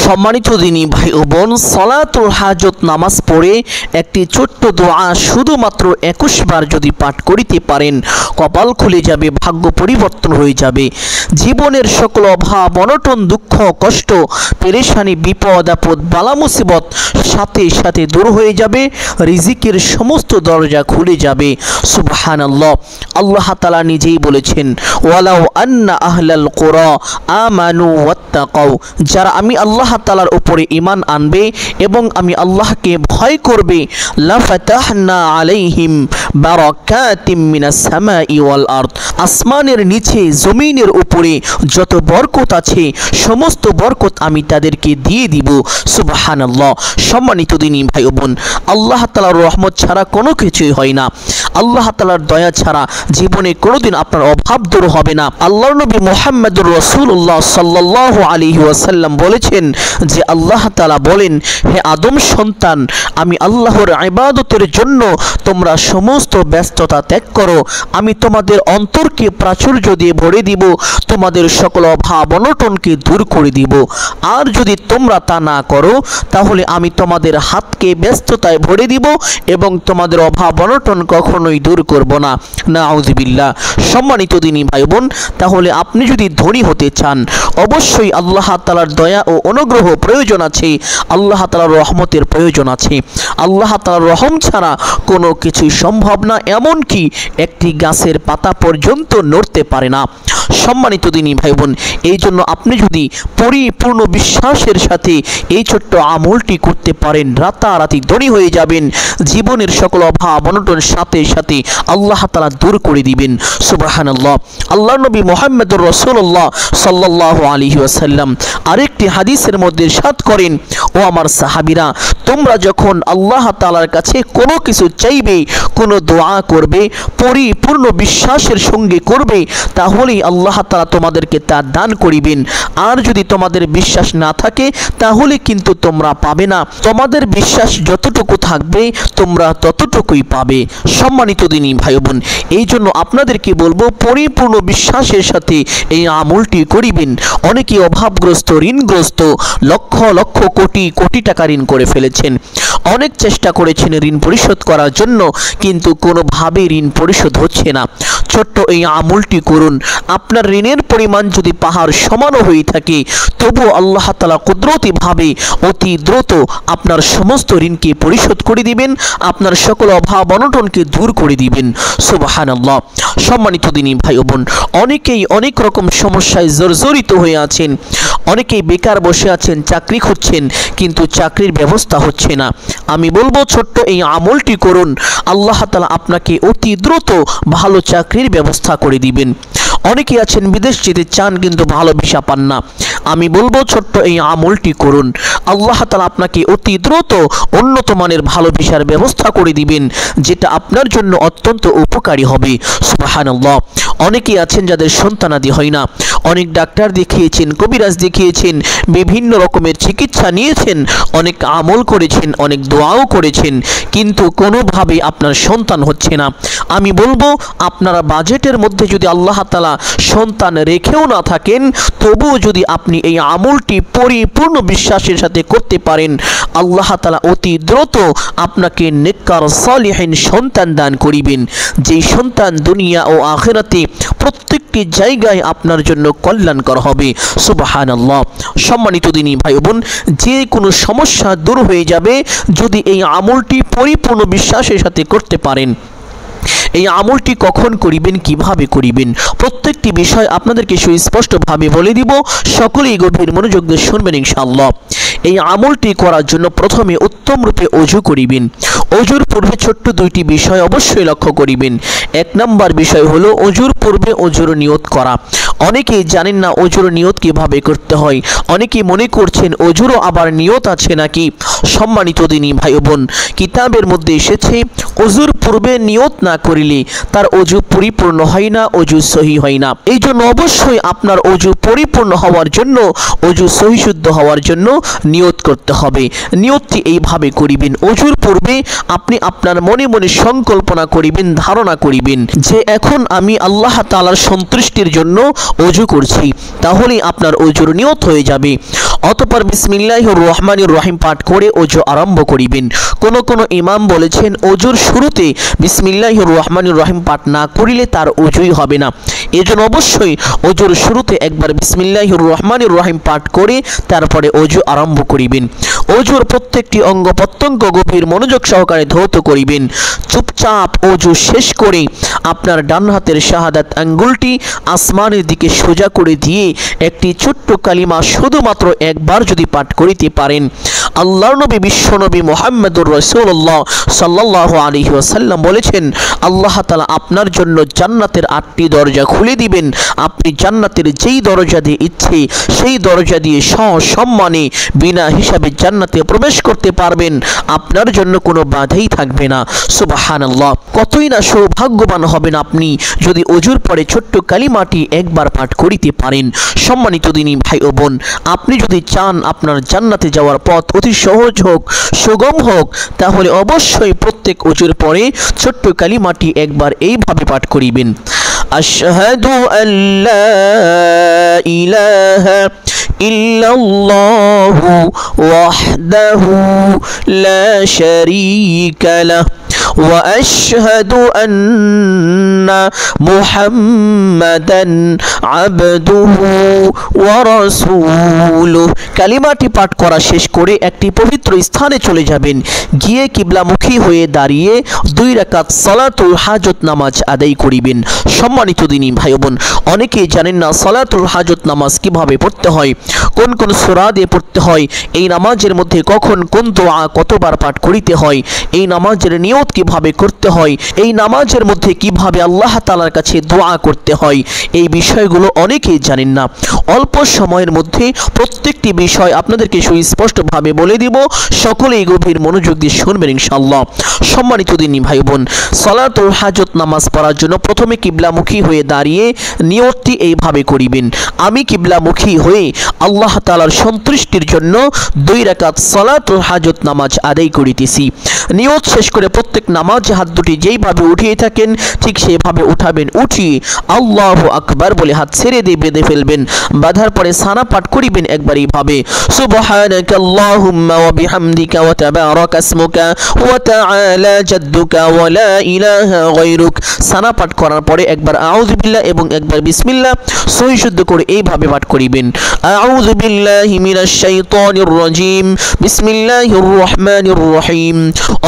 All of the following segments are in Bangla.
সম্মানিত দিনী ভাই ও বোন, সালাতুল হাজত নামাজ পড়ে একটি ছোট্ট দোয়া শুধুমাত্র 21 বার যদি পাঠ করিতে পারেন, কপাল খুলে যাবে, ভাগ্য পরিবর্তন হয়ে যাবে। জীবনের সকল অভাব অনটন, দুঃখ কষ্ট, পেরেশানি, বিপদ আপদ, বালা মুসিবত সাথে সাথে দূর হয়ে যাবে। রিজিকের সমস্ত দরজা খুলে যাবে। সুবহানাল্লাহ। আল্লাহ তাআলা নিজেই বলেছেন, ওয়ালাউ আন্না আহলাল কুরা আমানু ওয়াত্তাকাউ, যারা আমি আল্লাহ তাআলার উপরে ঈমান আনবে এবং আমি আল্লাহকে ভয় করবে, লাফাতাহনা আলাইহিম বারাকাতিম মিনাস সামাই ওয়াল আরদ, আসমানের নিচে জমিনের উপরে যত বরকত আছে সমস্ত বরকত আমি তাদেরকে দিয়ে দিব। সুবহানাল্লাহ। সম্মানিত দিনী ভাই ও বোন, আল্লাহ তাআলার রহমত ছাড়া কোনো কিছুই হয় না। আল্লাহ তাআলার দয়া ছাড়া জীবনে কোনোদিন আপনার অভাব দূর হবে না। আল্লাহর নবী মুহাম্মদুর রাসূলুল্লাহ সাল্লাল্লাহু আলাইহি ওয়াসাল্লাম বলেছেন যে আল্লাহ তাআলা বলেন, হে আদম সন্তান, আমি আল্লাহর ইবাদতের জন্য তোমরা সমস্ত ব্যস্ততা ত্যাগ করো, আমি তোমাদের অন্তরকে প্রাচুর্য দিয়ে ভরে দিব, তোমাদের সকল অভাব অনটনকে দূর করে দিব। আর যদি তোমরা তা না করো তাহলে আমি তোমাদের হাতকে ব্যস্ততায় ভরে দিব এবং তোমাদের অভাব অনটন কখনোই দূর করব না। নাউযুবিল্লাহ। সম্মানিত দিনী ভাই বোন, তাহলে আপনি যদি ধনী হতে চান, অবশ্যই আল্লাহ তাআলার দয়া ও অনুগ্রহ প্রয়োজন আছে, আল্লাহ তাআলার রহমতের প্রয়োজন আছে। আল্লাহ তাআলার রহম ছাড়া কোনো কিছুই সম্ভব না, এমনকি একটি গাছের পাতা পর্যন্ত নড়তে পারে না। সম্মানিত দিনী ভাই বোন, এই জন্য আপনি যদি পরিপূর্ণ বিশ্বাসের সাথে এই ছোট্ট আমলটি করতে পারেন, রাতারাতি ধনী হয়ে যাবেন। জীবনের সকল অভাব অনটন সাথে সাথে আল্লাহ তাআলা দূর করে দিবেন। সুবহানাল্লাহ। আল্লাহর নবী মুহাম্মদুর রাসূলুল্লাহ সাল্লাল্লাহু আলাইহি ওয়াসাল্লাম আরেকটি হাদিসের মধ্যে ইরশাদ করেন, ও আমার সাহাবীরা, তোমরা যখন আল্লাহ তাআলার কাছে কোনো কিছু চাইবে, কোনো দোয়া করবে, পরিপূর্ণ বিশ্বাসের সঙ্গে করবে, তাহলেই আল্লাহ তাআলা তোমাদেরকে তা দান করিবেন। আর যদি তোমাদের বিশ্বাস না থাকে তাহলে কিন্তু তোমরা পাবে না। তোমাদের বিশ্বাস যতটুকু থাকবে তোমরা ততটুকুই পাবে। সম্মানিত দিনী ভাই বোন, এই জন্য আপনাদেরকে বলবো পরিপূর্ণ বিশ্বাসের সাথে এই আমলটি করিবেন। অনেকে অভাবগ্রস্ত, ঋণগ্রস্ত, লক্ষ লক্ষ কোটি কোটি টাকা ঋণ করে ফেলেছেন। অনেক চেষ্টা করেছেন ঋণ পরিশোধ করার জন্য, কিন্তু কোনোভাবে ঋণ পরিশোধ হচ্ছে না। ছোট্ট এই আমলটি করুন। আপনার ঋণের পরিমাণ যদি পাহাড় সমানও হয়ে থাকে, তবুও আল্লাহ তাআলা কুদরতিভাবে অতি দ্রুত আপনার সমস্ত ঋণকে পরিশোধ করে দিবেন, আপনার সকল অভাব অনটনকে দূর করে দিবেন। সুবহানাল্লাহ। সম্মানিত দিনী ভাই ও বোন, অনেকেই অনেক রকম সমস্যায় জর্জরিত হয়ে আছেন। অনেকেই বেকার বসে আছেন, চাকরি খুঁজছেন, কিন্তু চাকরির ব্যবস্থা হচ্ছে না। আমি বলবো ছোট্ট এই আমলটি করুন, আল্লাহ তাআলা আপনাকে অতি দ্রুত ভালো চাকরির ব্যবস্থা করে দিবেন। অনেকে আছেন বিদেশ যেতে চান কিন্তু ভালো ভিসা পান না। আমি বলবো ছোট্ট এই আমলটি করুন, আল্লাহ তাআলা আপনাকে অতি দ্রুত উন্নত মানের ভালো ভিসার ব্যবস্থা করে দিবেন, যেটা আপনার জন্য অত্যন্ত উপকারী হবে। সুবহানাল্লাহ। অনেকেই আছেন যাদের সন্তানাদি হয় না, অনেক ডাক্তার দেখিয়েছেন, কবিরাজ দেখিয়েছেন, বিভিন্ন রকমের চিকিৎসা নিয়েছেন, অনেক আমল করেছেন, অনেক দোয়াও করেছেন, কিন্তু কোনোভাবে আপনার সন্তান হচ্ছে না। আমি বলবো আপনারা বাজেটের মধ্যে যদি আল্লাহ তাআলা সন্তান রেখেও না থাকেন, তবুও যদি আপনি এই আমলটি পরিপূর্ণ বিশ্বাসের সাথে করতে পারেন, আল্লাহ তাআলা অতি দ্রুত আপনাকে নেককার সালিহিন সন্তান দান করিবেন, যেই সন্তান দুনিয়া ও আখিরাতে প্রত্যেকটি জায়গায় আপনার জন্য কল্যাণকর হবে। সুবহানাল্লাহ। সম্মানিত দিনী ভাই বোন, যে কোনো সমস্যা দূর হয়ে যাবে যদি এই আমলটি পরিপূর্ণ বিশ্বাসের সাথে করতে পারেন। এই আমলটি কখন করিবেন, কিভাবে করিবেন, প্রত্যেকটি বিষয় আপনাদেরকে সুস্পষ্টভাবে বলে দিব। সকলেই গভীর মনোযোগ দিয়ে শুনবেন ইনশাআল্লাহ। এই আমলটি করার জন্য প্রথমে উত্তম রূপে ওযু করিবেন। ওযুর পূর্বে ছোট্ট দুইটি বিষয় অবশ্যই লক্ষ্য করিবেন। এক নম্বর বিষয় হলো ওযুর পূর্বে ওযুর নিয়ত করা। অনেকেই জানেন না ওযুর নিয়ত কিভাবে করতে হয়। অনেকেই মনে করছেন ওযুরও আবার নিয়ত আছে নাকি। সম্মানিত দিনী ভাই বোন, কিতাবের মধ্যে এসেছে ওযুর পূর্বে নিয়ত না করিলে তার ওযু পরিপূর্ণ হয় না, ওযু সহি হয় না। এই জন্য অবশ্যই আপনার ওযু পরিপূর্ণ হওয়ার জন্য, ওযু সহিশুদ্ধ হওয়ার জন্য নিয়ত করতে হবে। নিয়তটি এইভাবে করিবেন, ওযুর পূর্বে আপনি আপনার মনে মনে সংকল্পনা করিবেন, ধারণা করিবেন যে এখন আমি আল্লাহ তাআলার সন্তুষ্টির জন্য ওযু করছি, তাহলে আপনার ওযুর নিয়ত হয়ে যাবে। অতঃপর বিসমিল্লাহির রহমানির রহিম পাঠ করে ওযু আরম্ভ করিবেন। কোন ইমাম বলেছেন ওযুর শুরুতে বিসমিল্লাহির রহমানির রহিম পাঠ না করিলে তার ওযুই হবে না। এজন্য অবশ্যই ওযুর শুরুতে একবার বিসমিল্লাহির রহমানির রহিম পাঠ করে তারপরে ওযু আরম্ভ করিবেন। ওযুর প্রত্যেকটি অঙ্গ প্রত্যঙ্গ গভীর মনোযোগ সহকারে ধৌত করিবেন। চুপচাপ ওযু শেষ করে আপনার ডান হাতের শাহাদাত আঙ্গুলটি আসমানের দিকে সোজা করে দিয়ে একটি ছোট্ট কালিমা শুধুমাত্র একবার যদি পাঠ করিতে পারেন, আল্লাহর নবী বিশ্বনবী মুহাম্মদুর রাসূলুল্লাহ সাল্লাল্লাহু আলাইহি ওয়াসাল্লাম বলেছেন, আল্লাহ তাআলা আপনার জন্য জান্নাতের 8টি দরজা খুলে দিবেন। আপনি জান্নাতের যেই দরজা দিয়ে ইচ্ছে সেই দরজা দিয়ে সসম্মানে বিনা হিসাবে জান্নাতে প্রবেশ করতে পারবেন। আপনার জন্য কোনো বাধাই থাকবে না। সুবহানাল্লাহ, কতই না সৌভাগ্যবান হবেন আপনি যদি ওযুর পরে ছোট্ট কালিমাটি একবার পাঠ করিতে পারেন। সম্মানিত দিনী ভাই ও বোন, আপনি যদি চান আপনার জান্নাতে যাওয়ার পথ অতি সহজ হোক, সুগম হোক, তাহলে অবশ্যই প্রত্যেক ওযুর পরে ছোট্ট কালিমাটি একবার এইভাবে পাঠ করিবেন। আশহাদু আল্লা ইলাহা ইল্লাল্লাহু ওয়াহদাহু লা শারীকা লাহু وأشهد أن محمدا عبده ورسوله। কালিমাটি পাঠ করা শেষ করে একটি পবিত্র স্থানে চলে যাবেন। গিয়ে কিবলামুখী হয়ে দাঁড়িয়ে 2 রাকাত সালাতুল হাজত নামাজ আদায় করিবেন। সম্মানিত দিনী ভাই বোন, অনেকেই জানেন না সালাতুল হাজত নামাজ কিভাবে পড়তে হয়, কোন কোন সূরা দিয়ে পড়তে হয়, এই নামাজের মধ্যে কখন কোন দোয়া কতবার পাঠ করিতে হয়, এই নামাজের নিয়ত কিভাবে করতে হয়, এই নামাজের মধ্যে কিভাবে আল্লাহ তাআলার কাছে দোয়া করতে হয়, এই বিষয়গুলো অনেকেই জানেন না। অল্প সময়ের মধ্যে প্রত্যেকটি বিষয় আপনাদেরকে সুস্পষ্টভাবে বলে দিব। সকলেই গভীর মনোযোগ দিয়ে শুনবেন ইনশাআল্লাহ। সম্মানিত দিনী ভাই বোন, সালাতুল হাজত নামাজ পড়ার জন্য প্রথমে কিবলামুখী হয়ে দাঁড়িয়ে নিয়তটি এইভাবে করিবেন। আমি কিবলামুখী হয়ে আল্লাহ তাআলার সন্তুষ্টির জন্য 2 রাকাত সালাতুল হাজত নামাজ আদায় করিতেছি। নিয়ত শেষ করে প্রত্যেক নামাজে হাত দুটি যেইভাবে উঠিয়ে থাকেন ঠিক সেভাবে উঠাবেন। উঠিয়ে আল্লাহু আকবার বলে হাত ছেড়ে দিয়ে বেঁধে ফেলবেন। বাঁধার পরে সানা পাঠ করিবেন একবার এইভাবে, সুবহানাকা আল্লাহুম্মা ওয়া বিহামদিকা ওয়া তাবারাকা ইসমুকা ওয়া তাআলা জাদ্দুকা ওয়া লা ইলাহা গায়রুক। সানা পাঠ করার পরে একবার আউযু বিল্লাহ এবং একবার বিসমিল্লাহ সহি শুদ্ধ করে এইভাবে পাঠ করিবেন। আউযু বিল্লাহি মিনাশ শাইতানির রাজিম, বিসমিল্লাহির রহমানির রহিম।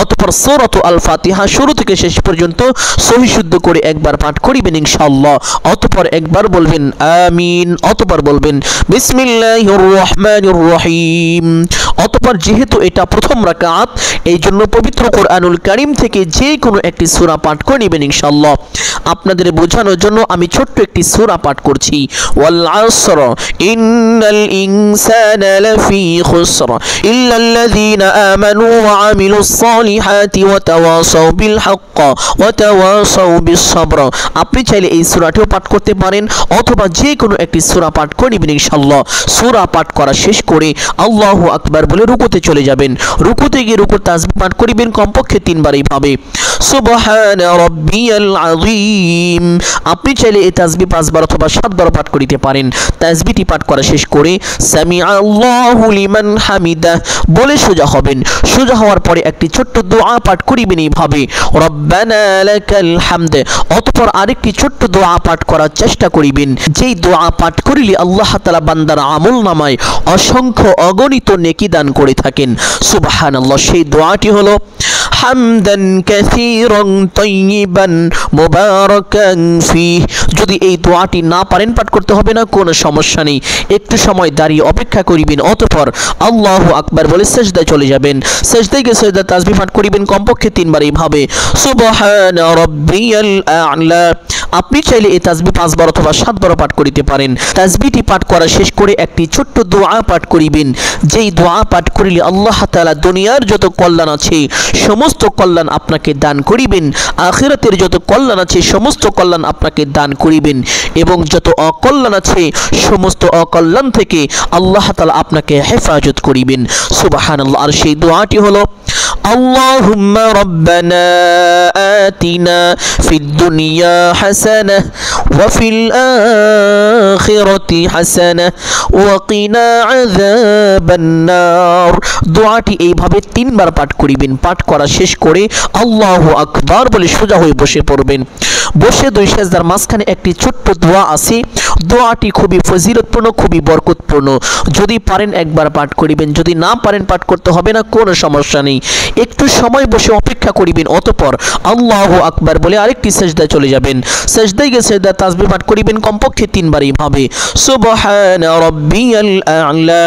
অতঃপর সূরাত আল ফাতিহা শুরু থেকে শেষ পর্যন্ত সহি শুদ্ধ করে একবার পাঠ করিবেন ইনশাআল্লাহ। অতঃপর একবার বলবেন আমিন, অতঃপর বলবেন বিসমিল্লাহির রহমানির রহিম। অতঃপর যেহেতু এটা প্রথম রাকাত, এই জন্য পবিত্র কোরআনুল কারীম থেকে যে কোনো একটি সূরা পাঠ করে নেবেন ইনশাআল্লাহ। আপনাদের বোঝানোর জন্য আমি ছোট্ট একটি সূরা পাঠ করছি। ওয়াল আসর ইন্নাল ইনসানা লাফি খুসর ইল্লাল্লাযীনা আমানু ওয়া আমিলুস সালিহাতি ওয়া তাওয়াসাউ বিল হক ওয়া তাওয়াসাউ বিস সাবর। আপনি চাইলে এই সূরাটিও পাঠ করতে পারেন অথবা যে কোনো একটি সূরা পাঠ করে নেবেন ইনশাআল্লাহ। সূরা পাঠ করা শেষ করে আল্লাহু আকবার বলে রুকুতে চলে যাবেন। রুকুতে গিয়ে রুকুর তাসবিহ পাঠ করিবেন কমপক্ষে 3 বার এইভাবে, সুবহানা রাব্বিয়াল আযীম। আপনি চাইলে এই তাসবিহ 5 বার অথবা 7 বার পাঠ করিতে পারেন। তাসবিহটি পাঠ করা শেষ করে সামিআল্লাহু লিমান হামিদা বলে সোজা হবেন। সোজা হওয়ার পরে একটি ছোট্ট দোয়া পাঠ করিবেন এইভাবে, রব্বানা লাকাল হামদ। অতঃপর আরেকটি ছোট্ট দোয়া পাঠ করার চেষ্টা করিবেন, যেই দোয়া পাঠ করিলে আল্লাহ তাআলা বান্দার আমলনামায় অসংখ্য অগণিত নেকি দান করে থাকেন। সুবহানাল্লাহ, সেই দোয়াটি হলো হামদান কাসীরান তাইয়িবান মুবারাকান ফিহ। যদি এই দোয়াটি না পারেন পাঠ করতে হবে না, কোনো সমস্যা নেই। একটু সময় দাঁড়িয়ে অপেক্ষা করিবেন। অতঃপর আল্লাহু আকবার বলে সিজদায় চলে যাবেন। সিজদায় গিয়ে সিজদা তাসবিহ পাঠ করিবেন কমপক্ষে 3 বার এইভাবে, সুবহানা রাব্বিয়াল আ'লা। আপনি চাইলে এই তাসবিহ 5 বার অথবা 7 বার পাঠ করিতে পারেন। তাসবিহটি পাঠ করা শেষ করে একটি ছোট্ট দোয়া পাঠ করিবেন, যেই দোয়া পাঠ করিলে আল্লাহ তাআলা দুনিয়ার যত কল্যাণ আছে সমস্ত কল্যাণ আপনাকে দান করিবেন, আখিরাতের যত কল্যাণ আছে সমস্ত কল্যাণ আপনাকে দান করিবেন, এবং যত অকল্যাণ আছে সমস্ত অকল্যাণ থেকে আল্লাহ তাআলা আপনাকে হেফাজত করিবেন। সুবহানাল্লাহ। আর সেই দোয়াটি হলো আল্লাহুম্মা রাব্বানা আতিনা ফিদ দুনিয়া হাসানাহ ওয়া ফিল আখিরাতি হাসানাহ ওয়া কিনা আযাবান নার। দোয়াটি এইভাবে 3 বার পাঠ করিবেন। পাঠ করা শেষ করে আল্লাহু আকবার বলে সোজা হয়ে বসে পড়বেন। বসে 2 সেজদার মাঝখানে একটি ছোট্ট দোয়া আছে। দোয়াটি খুবই ফজিলতপূর্ণ, খুবই বরকতপূর্ণ। যদি পারেন একবার পাঠ করিবেন, যদি না পারেন পাঠ করতে হবে না, কোনো সমস্যা নেই। একটু সময় বসে অপেক্ষা করিবেন, অতঃপর আল্লাহু আকবার বলে আরেকটি সেজদায় চলে যাবেন। সেজদায় গিয়ে সেজদা তাসবিহ পাঠ করিবেন কমপক্ষে 3 বার এইভাবে, সুবহান রাব্বিয়াল আ'লা।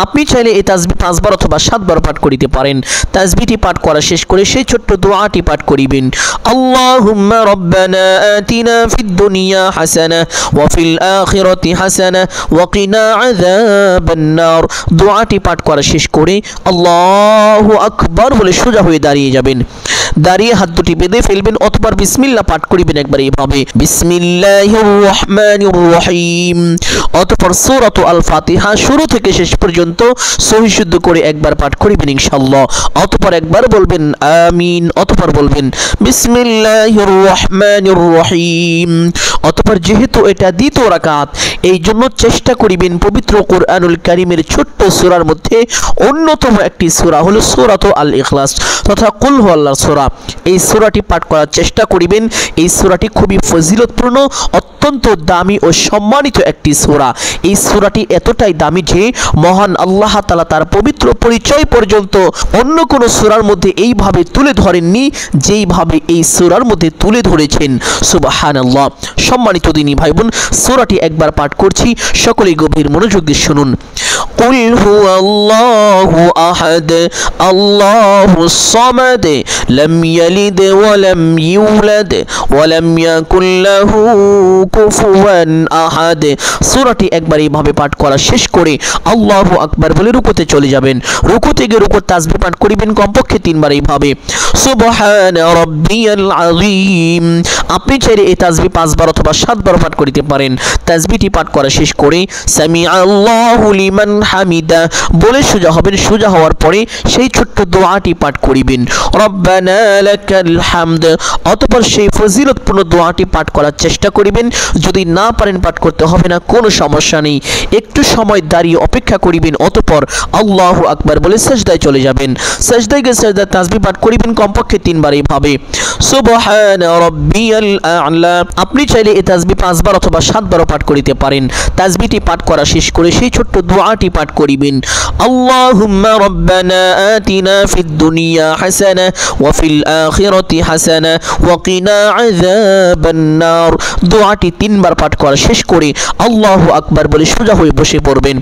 আপনি চাইলে এই তাসবিহ 5 বার অথবা 7 বার পাঠ করিতে পারেন। তাসবিহটি পাঠ করা শেষ করে সেই ছোট্ট দোয়াটি পাঠ করিবেন, আল্লাহুম্মা রাব্বানা আতিনা ফিদ দুনিয়া হাসানাহ ওয়া ফিল আখিরাতি হাসানাহ ওয়া কিনা আযাবান নার। দোয়াটি পাঠ করা শেষ করে আল্লাহু আকবার বলে সোজা হয়ে দাঁড়িয়ে যাবেন। দাঁড়িয়ে হাত দুটি বেঁধে ফেলবেন, অথবা বিসমিল্লাহ পাঠ করিবেন একবার এইভাবে, বিসমিল্লাহির রহমানির রহিম। অতঃপর সূরাতুল আল ফাতিহা শুরু থেকে শেষ পর্যন্ত সহি শুদ্ধ করে একবার পাঠ করিবেন ইনশাআল্লাহ। অতঃপর একবার বলবেন আমিন, অতঃপর বলবেন বিসমিল্লাহির রহমানির রহিম। অতঃপর যেহেতু এটা দ্বিতীয় রাকাত, এই জন্য চেষ্টা করিবেন পবিত্র কোরআনুল কারীমের ছোট্ট সূরার মধ্যে অন্যতম একটি সূরা হলো সূরাতুল আল ইখলাস তথা কুল হুয়াল্লাহর সূরা। এই সূরাটি পাঠ করার চেষ্টা করিবেন। এই সূরাটি খুবই ফজিলতপূর্ণ, অত্যন্ত দামি ও সম্মানিত একটি সূরা। এই সূরাটি এতটাই দামি যে মহান আল্লাহ তাআলা তার পবিত্র পরিচয় পর্যন্ত অন্য কোনো সূরার মধ্যে এইভাবে তুলে ধরেননি যেইভাবে এই সূরার মধ্যে তুলে ধরেছেন। সুবহানাল্লাহ। সম্মানিত দিনী ভাই বোন, সূরাটি একবার পাঠ করছি, সকলেই গভীর মনোযোগ দিয়ে শুনুন। কুল হুয়াল্লাহু আহাদ আল্লাহুস সামাদ লাম ইয়ালিদ ওয়া লাম ইউলাদ ওয়া লাম ইয়াকুল লাহু কুফুয়ান আহাদ। সূরাটি একবার এইভাবে পাঠ করা শেষ করে আল্লাহু আকবার বলে রুকুতে চলে যাবেন। রুকুতে গিয়ে রুকুর তাসবিহ পাঠ করিবেন কমপক্ষে 3 বার এইভাবে, সুবহান রাব্বিয়াল আযীম। আপনি চাইলে এই তাসবিহ 5 বার অথবা 7 বার পাঠ করিতে পারেন। তাসবিহটি পাঠ করা শেষ করে সামিআল্লাহু লিমান হামিদা বলে সোজা হবেন। সোজা হওয়ার পরে সেই ছোট্ট দোয়াটি পাঠ করিবেন, রব্বানা লাকাল হামদ। অতঃপর সেই ফজিলতপূর্ণ দোয়াটি পাঠ করার চেষ্টা করিবেন। যদি না পারেন পাঠ করতে হবে না, কোনো সমস্যা নেই। একটু সময় দাঁড়িয়ে অপেক্ষা করিবেন, অতঃপর আল্লাহু আকবার বলে সেজদায় চলে যাবেন। সেজদায় গিয়ে সেজদা তাসবিহ পাঠ করিবেন কমপক্ষে 3 বার এইভাবে, সুবহান রাব্বিয়াল আ'লা। আপনি চাইলে এই তাসবিহ 5 বার অথবা 7 বারও পাঠ করিতে পারেন। তাসবিহটি পাঠ করা শেষ করে সেই ছোট্ট দোয়াটি পাঠ করিবেন, আল্লাহুম্মা রাব্বানা আতিনা ফিদ দুনিয়া হাসানাহ ওয়া ফিল আখিরাতি হাসানাহ ওয়া কিনা আযাবান নার। দোয়াটি 3 বার পাঠ করা শেষ করে আল্লাহু আকবার বলে সোজা হয়ে বসে পড়বেন।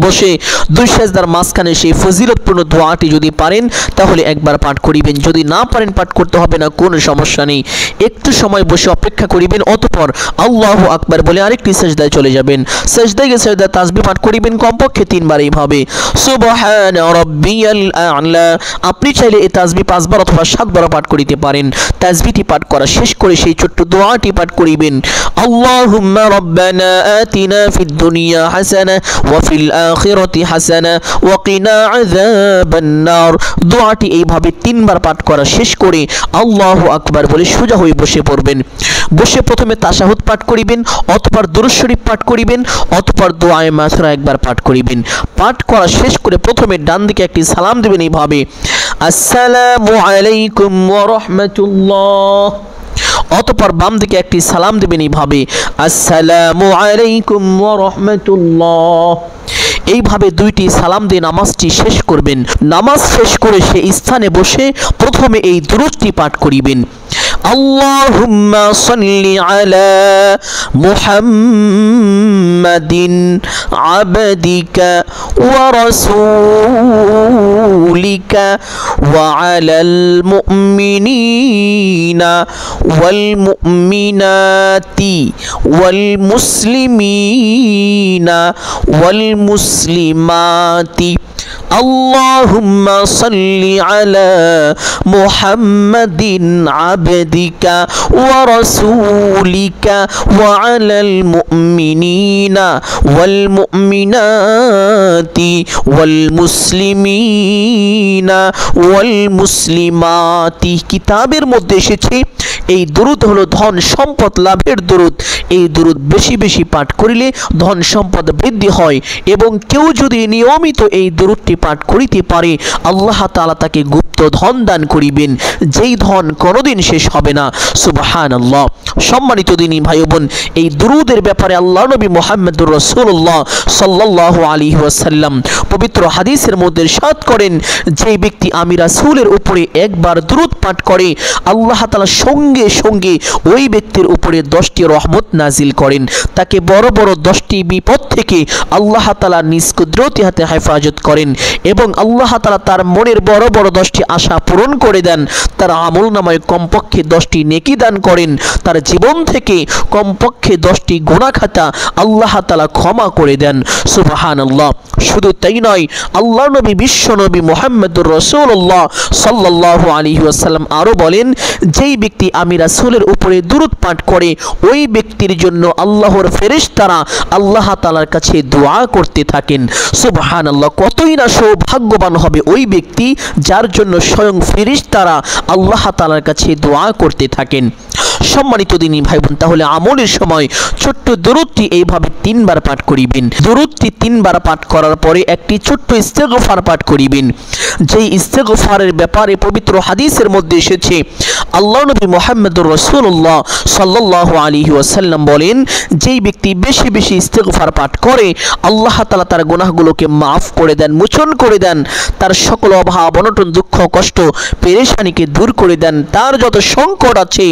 বসে 2 সেজদার মাঝখানে সেই ফজিলতপূর্ণ দোয়াটি যদি পারেন তাহলে একবার পাঠ করিবেন। যদি না পারেন পাঠ করতে হবে না, কোনো সমস্যা নেই। একটু সময় বসে অপেক্ষা করিবেন, অতঃপর আল্লাহু আকবার বলে আরেকটি সেজদায় চলে যাবেন। সেজদায় গিয়ে সেজদা তাসবিহ পাঠ করিবেন কমপক্ষে 3 বার এইভাবে, সুবহান রাব্বিয়াল আ'লা। আপনি চাইলে এই তাসবিহ 5 বার অথবা 7 বার পাঠ করিতে পারেন। তাসবিহটি পাঠ করা শেষ করে সেই ছোট্ট দোয়াটি পাঠ করিবেন, আল্লাহুম্মা রাব্বানা আতিনা ফিদ দুনিয়া হাসানাহ ওয়া ফিল আখিরাতি হাসানাহ ওয়া কিনা আযাবান নার। দোয়াটি এইভাবে 3 বার পাঠ করা শেষ করে আল্লাহু আকবার বলে সোজা হয়ে বসে পড়বেন। বসে প্রথমে তাশাহুদ পাঠ করিবেন, অতঃপর দুরূদ শরীফ পাঠ করিবেন, অতঃপর দোয়ায়ে মাসুরা একবার পাঠ করিবেন। পাঠ করা শেষ করে প্রথমে ডান দিকে একটি সালাম দিবেন এইভাবে, আসসালামু আলাইকুম ওয়া রাহমাতুল্লাহ। অতঃপর বাম দিকে একটি সালাম দিবেন এইভাবে, আসসালামু আলাইকুম ওয়া রাহমাতুল্লাহ। এইভাবে 2টি সালাম দিয়ে নামাজটি শেষ করবেন। নামাজ শেষ করে সেই স্থানে বসে প্রথমে এই দুরূদটি পাঠ করিবেন, আল্লাহুম্মা সাল্লি আলা মুহাম্মাদিন আবদিকা ওয়া রাসূলিকা ওয়া আলাল মুমিনিনা ওয়াল মুমিনাতি ওয়াল মুসলিমিনা ওয়াল মুসলিমাতি আল্লাহুম্মা সাল্লি আলা মুহাম্মাদিন আবদিকা ওয়া রাসূলিকা ওয়া আলাল মুমিনিনা ওয়াল মুমিনাতি ওয়াল মুসলিমিনা ওয়াল মুসলিমাতি। কিতাবের মধ্যে এসেছে এই দুরূদ হলো ধন সম্পদ লাভের দুরূদ। এই দুরূদ বেশি বেশি পাঠ করিলে ধন সম্পদ বৃদ্ধি হয়, এবং কেউ যদি নিয়মিত এই দুরূদটি পাঠ করিতে পারে আল্লাহ তাআলা তাকে গুপ্ত ধন দান করিবেন, যেই ধন কোনোদিন শেষ হবে না। সুবহানাল্লাহ। সম্মানিত দিনী ভাই বোন, এই দুরূদের ব্যাপারে আল্লাহ নবী মুহাম্মদুর রাসূলুল্লাহ সাল্লাল্লাহু আলাইহি ওয়াসাল্লাম পবিত্র হাদিসের মধ্যে ইরশাদ করেন, যে ব্যক্তি আমি রাসূলের উপরে একবার দুরূদ পাঠ করে আল্লাহ তাআলা সঙ্গে সঙ্গে ওই ব্যক্তির উপরে 10টি রহমত নাজিল করেন, তাকে বড় বড় 10টি বিপদ থেকে আল্লাহ তাআলা নিজ কুদরতি হাতে হেফাজত করেন, এবং আল্লাহ তাআলা তার মনের বড় বড় 10টি আশা পূরণ করে দেন। তার আমলনামায় কমপক্ষে 10টি নেকি দান করেন, তার জীবন থেকে কমপক্ষে 10টি গুনাহ খাতা আল্লাহ তাআলা ক্ষমা করে দেন। সুবহানাল্লাহ। শুধু তাই নয়, আল্লাহ নবী বিশ্ব নবী মুহাম্মদুর রাসূলুল্লাহ সাল্লাল্লাহু আলাইহি ওয়াসাল্লাম আরো বলেন, যেই ব্যক্তি আমি রাসূলের উপরে দুরূদ পাঠ করে ওই ব্যক্তির জন্য আল্লাহর ফেরেশতারা আল্লাহ তাআলার কাছে দোয়া করতে থাকেন। সুবহানাল্লাহ। কতই না সৌভাগ্যবান হবে ওই ব্যক্তি যার জন্য স্বয়ং ফেরেশতারা আল্লাহ তাআলার কাছে দোয়া করতে থাকেন। সম্মানিত দিনী ভাই বোন, তাহলে আমলের সময় ছোট্ট দুরূদটি এইভাবে 3 বার পাঠ করিবেন। দুরূদটি 3 বার পাঠ করার পরে একটি ছোট্ট ইস্তেগফার পাঠ করিবেন। যেই ইস্তেগফারের ব্যাপারে পবিত্র হাদিসের মধ্যে এসেছে, আল্লাহ নবী মুহাম্মদুর রাসূলুল্লাহ সাল্লাল্লাহু আলাইহি ওয়াসাল্লাম বলেন, যেই ব্যক্তি বেশি বেশি ইস্তেগফার পাঠ করে আল্লাহ তাআলা তার গুনাহগুলোকে মাফ করে দেন, মোচন করে দেন, তার সকল অভাব অনটন দুঃখ কষ্ট পেরেশানিকে দূর করে দেন, তার যত সংকট আছে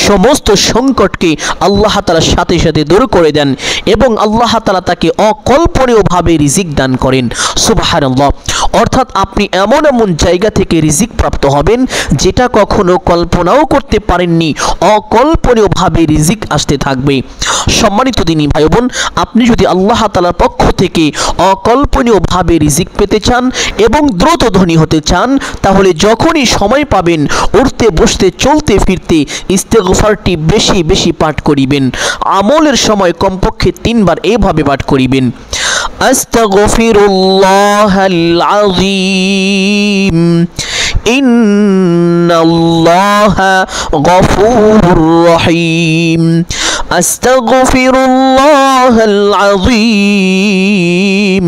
সমস্ত সংকটকে আল্লাহ তাআলা সাথে সাথে দূর করে দেন, এবং আল্লাহ তাআলা তাকে অকল্পনীয়ভাবে রিজিক দান করেন। সুবহানাল্লাহ। অর্থাৎ আপনি এমন এমন জায়গা থেকে রিজিক প্রাপ্ত হবেন যেটা কখনো কল্পনাও করতে পারেননি, অকল্পনীয়ভাবে রিজিক আসতে থাকবে। সম্মানিত দিনী ভাই বোন, আপনি যদি আল্লাহ তাআলার পক্ষ থেকে অকল্পনীয়ভাবে রিজিক পেতে চান এবং দ্রুত ধনী হতে চান, তাহলে যখনই সময় পাবেন উঠতে বসতে চলতে ফিরতে ইস্তেগফারটি বেশি বেশি পাঠ করিবেন। আমলের সময় কমপক্ষে 3 বার এইভাবে পাঠ করিবেন, আস্তাগফিরুল্লাহাল আযীম ইন্নাল্লাহা গফুরুর রহিম, আস্তাগফিরুল্লাহাল আযীম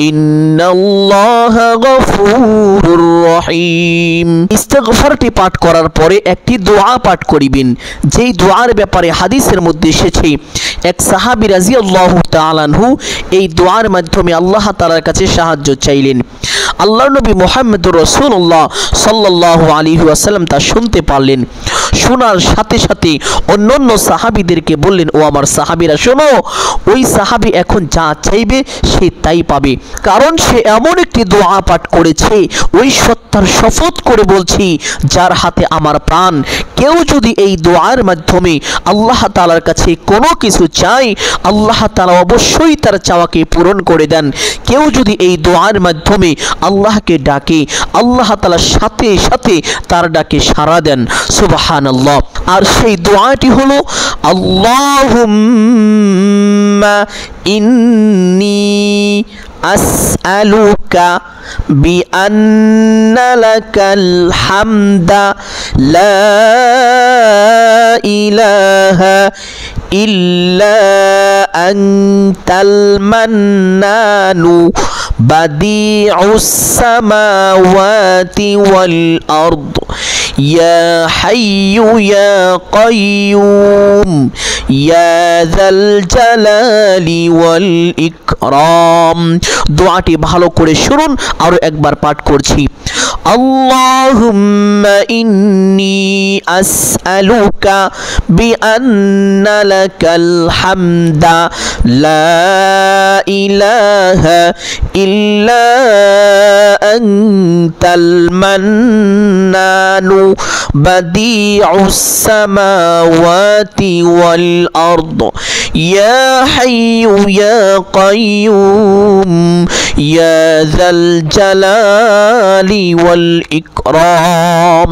ইন্নাল্লাহা গফুরুর রহিম। ইস্তেগফারটি পাঠ করার পরে একটি দোয়া পাঠ করিবেন, যেই দোয়ার ব্যাপারে হাদিসের মধ্যে এসেছে, এক সাহাবী রাদিয়াল্লাহু তাআলা আনহু এই দোয়ার মাধ্যমে আল্লাহ তাআলার কাছে সাহায্য চাইলেন। আল্লাহর নবী মুহাম্মদুর রাসূলুল্লাহ সাল্লাল্লাহু আলাইহি ওয়াসাল্লাম তা শুনতে পারলেন। শোনার সাথে সাথে অন্যান্য সাহাবীদেরকে বললেন, ও আমার সাহাবীরা শোনো, ওই সাহাবী এখন যা চাইবে সে তাই পাবে, কারণ সে এমন একটি দোয়া পাঠ করেছে, ওই সত্তার শপথ করে বলছি যার হাতে আমার প্রাণ, কেউ যদি এই দোয়ার মাধ্যমে আল্লাহ তাআলার কাছে কোনো কিছু চায় আল্লাহ তাআলা অবশ্যই তার চাওয়াকে পূরণ করে দেন। কেউ যদি এই দোয়ার মাধ্যমে আল্লাহকে ডাকে আল্লাহ তাআলা সাথে সাথে তার ডাকে সাড়া দেন। সুবহানাল্লাহ। আর সেই দোয়াটি হলো, আল্লাহুম্মা ইন্নী আসআলুকা বিআন্না লাকাল হামদা লা ইলাহা ইল্লা আনতাল মান্নানু বাদিউস সামাওয়াতি ওয়াল আরদ ইয়া হাইয়্যু ইয়া কাইয়্যুম ইয়া যাল জালালি ওয়াল ইকরাম। দোয়াটি ভালো করে শুনুন, আরো একবার পাঠ করছি, আল্লাহুম্মা ইন্নী আসআলুকা বিআন্না লাকাল হামদা লা ইলাহা ইল্লা আনতাল মান্নানু বাদিউস সামাওয়াতি ওয়াল আরদ ইয়া হাইয়ু ইয়া কাইয়ুম ইয়া যাল জালালি ওয়াল ইকরাম।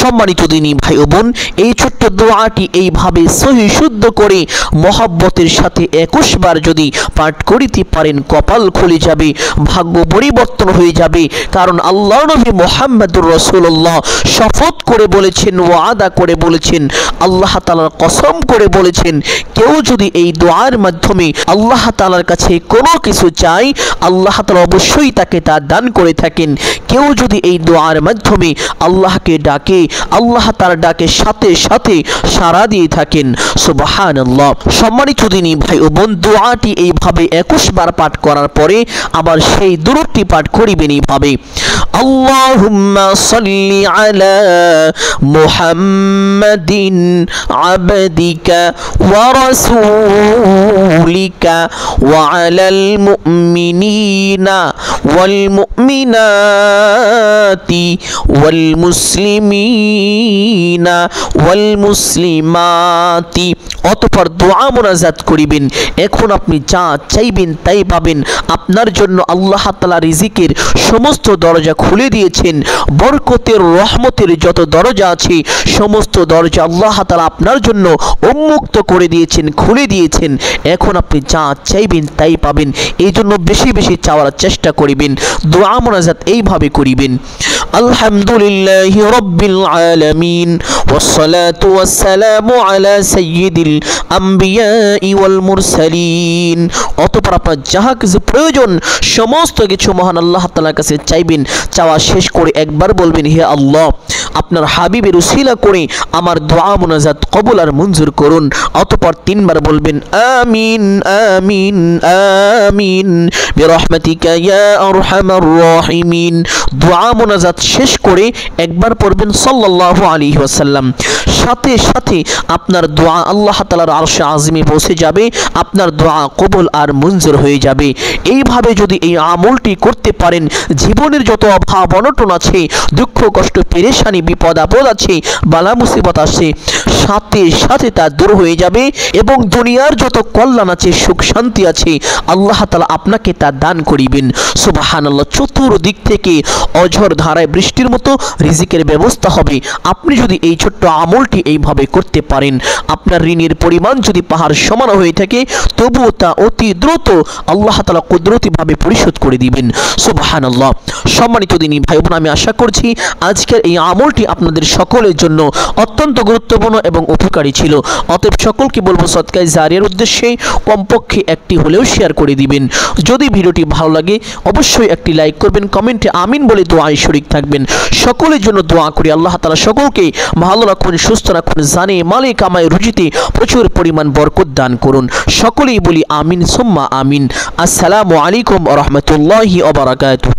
সম্মানিত দিনী ভাই ও বোন, এই ছোট্ট দোয়াটি এইভাবে সহি শুদ্ধ করে মহব্বতের সাথে 21 বার যদি পাঠ করিতে পারেন, কপাল খুলে যাবে, ভাগ্য পরিবর্তন হয়ে যাবে। কারণ আল্লাহ নবী মুহাম্মদুর রাসূলুল্লাহ শপথ করে বলেছেন, ওয়াদা করে বলেছেন, আল্লাহ তাআলার কসম করে বলেছেন, কেউ যদি এই দোয়ার মাধ্যমে আল্লাহ তাআলার কাছে কোনো কিছু চায়, আল্লাহ তাআলা অবশ্যই তাকে তা দান করে থাকেন। কেউ যদি এই দোয়ার মাধ্যমে আল্লাহকে ডাকে, আল্লাহ তার ডাকে সাথে সাথে সাড়া দিয়ে থাকেন। সুবহানাল্লাহ। সম্মানিত দিনী ভাই ও বোন, দোয়াটি এইভাবে 21 বার পাঠ করার পরে আবার সেই দুরূদটি পাঠ করিবেন এইভাবে, আল্লাহুম্মা সাল্লি আলা মুহাম্মাদিন আবদিকা ওয়া রাসূলিকা ওয়া আলাল মুমিনিনা ওয়াল মুমিনাতি ওয়াল মুসলিমিনা ওয়াল মুসলিমাতি। অতঃপর দোয়া মোনাজাত করিবেন। এখন আপনি যা চাইবেন তাই পাবেন। আপনার জন্য আল্লাহ তাআলা রিজিকের সমস্ত দরজা খুলে দিয়েছেন। বরকতের, রহমতের যত দরজা আছে সমস্ত দরজা আল্লাহ তাআলা আপনার জন্য উন্মুক্ত করে দিয়েছেন, খুলে দিয়েছেন। এখন আপনি যা চাইবেন তাই পাবেন। এই জন্য বেশি বেশি চাওয়ার চেষ্টা করিবেন। দোয়া মোনাজাত এইভাবে করিবেন, আলহামদুলিল্লাহি রাব্বিল আলামিন ওয়াসসালাতু ওয়াসসালামু আলা সাইয়্যিদিল আম্বিয়া ওয়াল মুরসালিন। অতঃপর আপনার যাহা কিছু প্রয়োজন সমস্ত কিছু মহান আল্লাহ তাআলার কাছে চাইবেন। চাওয়া শেষ করে একবার বলবেন, হে আল্লাহ, আপনার হাবিবের উসিলা করে আমার দোয়া মোনাজাত কবুল আর মঞ্জুর করুন। অতঃপর 3 বার বলবেন, আমিন আমিন আমিন বিরহমাতিকা ইয়া আরহামার রাহিমিন। দোয়া মোনাজাত শেষ করে একবার পড়বেন সাল্লাল্লাহু আলাইহি ওয়াসাল্লাম। সাথে সাথে আপনার দোয়া আল্লাহ তাআলার আরশে আজিমে পৌঁছে যাবে, আপনার দোয়া কবুল আর মঞ্জুর হয়ে যাবে। এইভাবে যদি এই আমলটি করতে পারেন, জীবনের যত অভাব অনটন আছে, দুঃখ কষ্ট পেরেশানি বিপদ আপদ আছে, বালা মুসিবত আছে, সাথে সাথে তা দূর হয়ে যাবে এবং দুনিয়ার যত কল্যাণ আছে, সুখ শান্তি আছে, আল্লাহ তাআলা আপনাকে তা দান করিবেন। সুবহানাল্লাহ। চতুর্দিক থেকে অঝর ধারায় বৃষ্টির মতো রিজিকের ব্যবস্থা হবে। আপনি যদি এই ছোট্ট আমলটি এইভাবে করতে পারেন, আপনার ঋণের পরিমাণ যদি পাহাড় সমান হয়ে থাকে, তবুও তা অতি দ্রুত আল্লাহ তাআলা কুদরতিভাবে পরিশোধ করে দিবেন। সুবহানাল্লাহ। সম্মানিত দিনী ভাই বোন, আমি আশা করছি আজকের এই আমলটি আপনাদের সকলের জন্য অত্যন্ত গুরুত্বপূর্ণ এবং উপকারী ছিল। অতএব সকলকে বলবো, সদকায়ে জারিয়ার উদ্দেশ্যে কমপক্ষে একটি হলেও শেয়ার করে দিবেন। যদি ভিডিওটি ভালো লাগে অবশ্যই একটি লাইক করবেন, কমেন্টে আমিন বলে দোয়ায় শরীক থাকবেন। সকলের জন্য দোয়া করি আল্লাহ তাআলা সকলকে ভালো রাখুন, সুস্থ রাখুন, জানে মালে কামায় রুজিতে প্রচুর পরিমাণ বরকত দান করুন। সকলেই বলি আমিন সুম্মা আমিন। আসসালামু আলাইকুম ওয়া রাহমাতুল্লাহি ওয়া বারাকাতুহু।